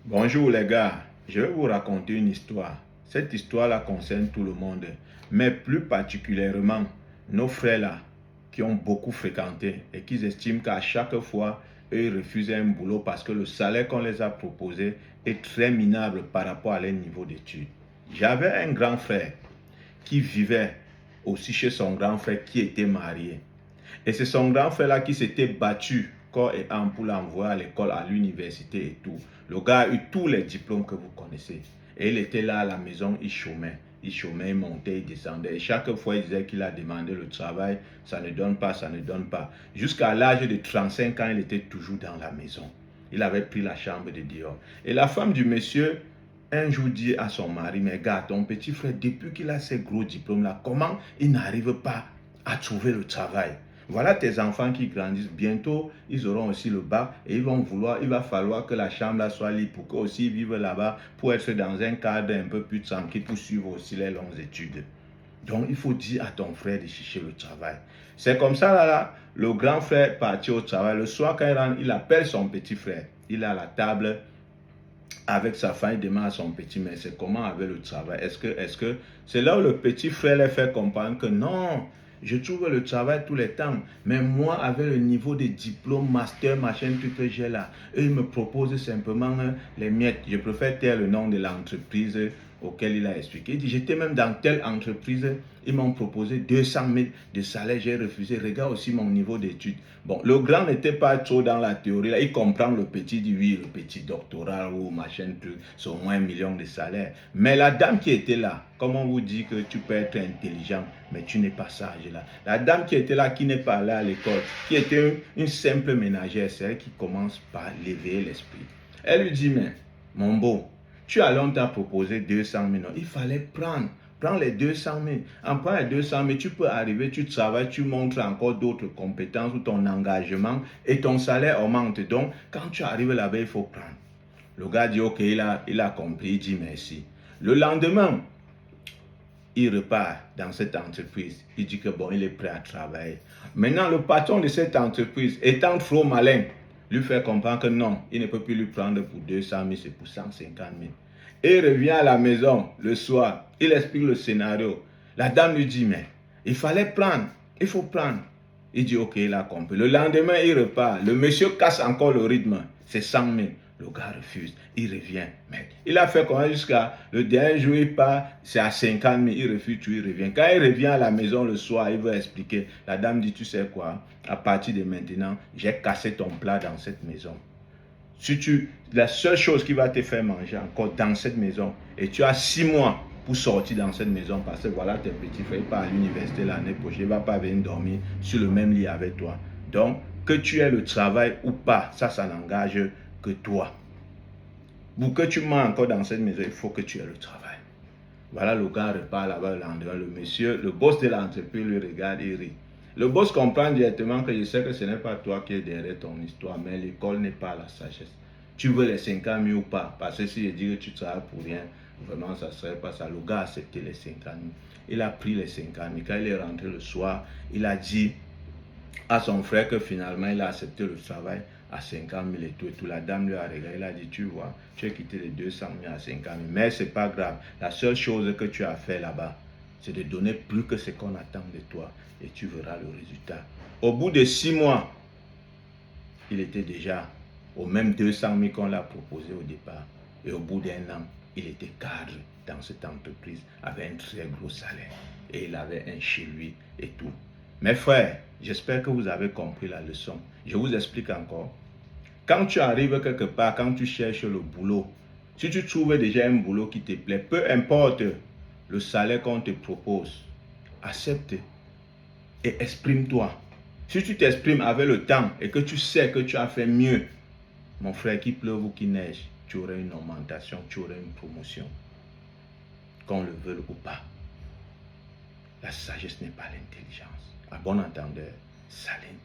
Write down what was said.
Bonjour les gars, je vais vous raconter une histoire. Cette histoire-là concerne tout le monde, mais plus particulièrement nos frères-là qui ont beaucoup fréquenté et qui estiment qu'à chaque fois, eux, ils refusaient un boulot parce que le salaire qu'on les a proposé est très minable par rapport à leur niveau d'études. J'avais un grand frère qui vivait aussi chez son grand frère qui était marié. Et c'est son grand frère là qui s'était battu corps et âme pour l'envoyer à l'école, à l'université et tout. Le gars a eu tous les diplômes que vous connaissez. Et il était là à la maison, il chômait. Il montait, il descendait. Et chaque fois, il disait qu'il a demandé le travail. Ça ne donne pas, ça ne donne pas. Jusqu'à l'âge de 35 ans, il était toujours dans la maison. Il avait pris la chambre de dehors. Et la femme du monsieur, un jour, dit à son mari, mais gars, ton petit frère, depuis qu'il a ces gros diplômes-là, comment il n'arrive pas à trouver le travail? Voilà tes enfants qui grandissent. Bientôt, ils auront aussi le bac et il va falloir que la chambre là soit libre pour qu'eux aussi vivent là-bas, pour être dans un cadre un peu plus tranquille, pour suivre aussi les longues études. Donc, il faut dire à ton frère de chercher le travail. C'est comme ça, là, le grand frère partit au travail. Le soir, quand il rentre, il appelle son petit frère. Il est à la table avec sa femme, il demande à son petit, mais c'est comment avec le travail? C'est là où le petit frère les fait comprendre que non, je trouve le travail tous les temps, mais moi, avec le niveau de diplôme, master, machin, tout que j'ai là, eux, ils me proposent simplement les miettes. Je préfère taire le nom de l'entreprise auquel il a expliqué. Il dit, j'étais même dans telle entreprise, ils m'ont proposé 200 000 de salaire, j'ai refusé. Regarde aussi mon niveau d'études. Bon, le grand n'était pas trop dans la théorie, là. Il comprend le petit, dit oui, le petit doctorat ou machin truc, c'est au moins 1 million de salaire. Mais la dame qui était là, comme on vous dit que tu peux être intelligent, mais tu n'es pas sage là. La dame qui était là, qui n'est pas allée à l'école, qui était une simple ménagère, c'est elle qui commence par l'éveiller l'esprit. Elle lui dit, mais mon beau, tu as longtemps proposé 200 000. Il fallait prendre les 200 000. En prenant les 200 000, tu peux arriver, tu travailles, tu montres encore d'autres compétences ou ton engagement et ton salaire augmente. Donc, quand tu arrives là-bas, il faut prendre. Le gars dit, ok, il a compris, il dit merci. Le lendemain, il repart dans cette entreprise. Il dit que bon, il est prêt à travailler. Maintenant, le patron de cette entreprise, étant trop malin, lui fait comprendre que non, il ne peut plus lui prendre pour 200 000, c'est pour 150 000. Et il revient à la maison le soir. Il explique le scénario. La dame lui dit, mais il fallait prendre, il faut prendre. Il dit, ok, il a compris. Le lendemain, il repart. Le monsieur casse encore le rythme. C'est 100 000. Le gars refuse. Il revient. Mais il a fait comment jusqu'à le dernier jour, il part, c'est à 50 000. Il refuse, il revient. Quand il revient à la maison le soir, il veut expliquer. La dame dit, tu sais quoi, à partir de maintenant, j'ai cassé ton plat dans cette maison. La seule chose qui va te faire manger encore dans cette maison, et tu as 6 mois pour sortir dans cette maison parce que voilà tes petits frères, ils partent à l'université l'année prochaine, il ne va pas venir dormir sur le même lit avec toi. Donc, que tu aies le travail ou pas, ça n'engage que toi. Pour que tu manges encore dans cette maison, il faut que tu aies le travail. Voilà, le gars repart là-bas, le monsieur, le boss de l'entreprise lui regarde et rit. Le boss comprend directement que je sais que ce n'est pas toi qui es derrière ton histoire, mais l'école n'est pas la sagesse. Tu veux les 50 000 ou pas? Parce que si je dis que tu travailles pour rien, vraiment ça ne serait pas ça. Le gars a accepté les 50 000. Il a pris les 50 000. Quand il est rentré le soir, il a dit à son frère que finalement il a accepté le travail à 50 000 et tout. La dame lui a regardé, il a dit, tu vois, tu as quitté les 200 000 à 50 000, mais ce n'est pas grave. La seule chose que tu as fait là-bas, c'est de donner plus que ce qu'on attend de toi et tu verras le résultat. Au bout de 6 mois, il était déjà au même 200 000 qu'on l'a proposé au départ. Et au bout d'1 an, il était cadre dans cette entreprise avec un très gros salaire. Et il avait un chez lui et tout. Mes frères, j'espère que vous avez compris la leçon. Je vous explique encore. Quand tu arrives quelque part, quand tu cherches le boulot, si tu trouves déjà un boulot qui te plaît, peu importe le salaire qu'on te propose, accepte et exprime-toi. Si tu t'exprimes avec le temps et que tu sais que tu as fait mieux, mon frère, qu'il pleuve ou qu'il neige, tu auras une augmentation, tu auras une promotion. Qu'on le veuille ou pas. La sagesse n'est pas l'intelligence. À bon entendeur, salut.